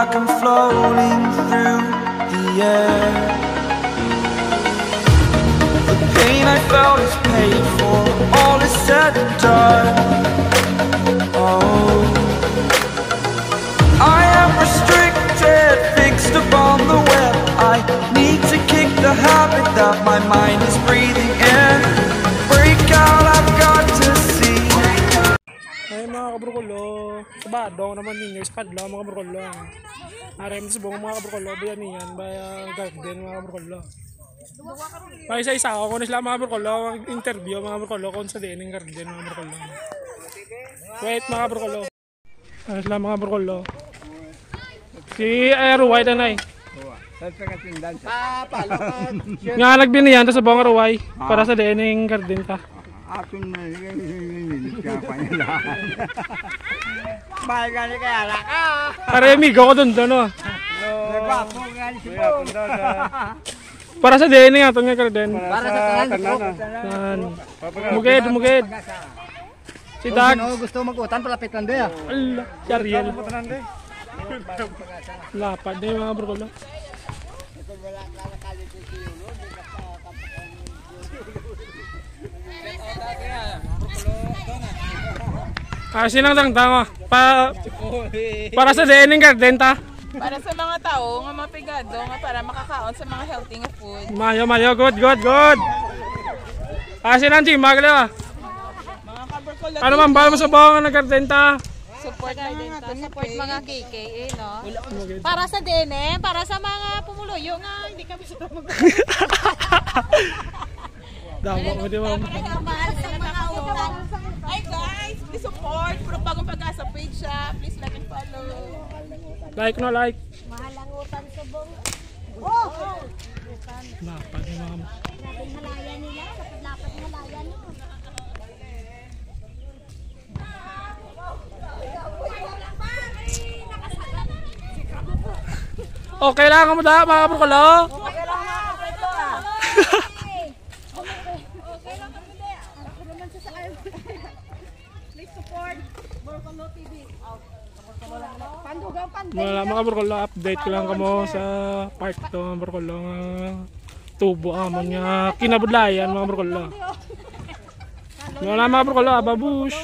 like I'm floating through the air. The pain I felt is paid for, all is said and done. Oh, I am restricted, fixed upon the web. I need to kick the habit that my mind is breathing in. Break out, I've got to see. Ay mga kabrukulo, sabado naman ninyo, iskadla mga kabrukulo. Aram sa buong mga kabrukulo, bayan niyan, bayan garden mga kabrukulo. May isa-isa ako, kung sila mga kabrukulo, interview mga kabrukulo, kung sa dining garden mga kabrukulo. Wait mga kabrukulo. Ano sila mga kabrukulo? Si Aruway tanay. Nga nagbinihan sa buong Aruway, para sa dining garden ka. Akin na siya panyalaan. Mahal ka ni kaya ka. Para amigo ko dun doon, no? Nagwapo nga ni si Bong. Para sa dining ato nga garden. Para sa tanan. Mugid. Si Dag. Sino gusto mag-utan, palapit lang doon. Allah, si Ariel. Lapad na yung mga brukulo. Sinang tangtang para sa dining garden ta. Para sa mga tao nga mapigado nga para makakaon sa mga healthy nga food. Mayo, good. Sinang chimag la. Mga kaberkulo. Ano man ba mo sa bawang nga garden ta? Support mga KKA, no? Para sa DNE, para sa mga pumuluyo nga, hindi kami sa mag- Damo mo di ba? Mahal sa mga utang. Hi guys, please support Puro Bagong Pag-asa page siya. Please like and follow. Like. Mahal ang utang sa bong. Lapad na mga. Nating halaya nila, lapad ng halaya nila. Okay lang mo da mga brukulo. Okay lang mga kapito ah. Please support Borcolo TV. Pandugang Wala mga brukulo, update ko lang kamo sa park to mga brukulo nga tubo amon nga kinabudlayan mga brukulo. Wala mga brukulo, babush.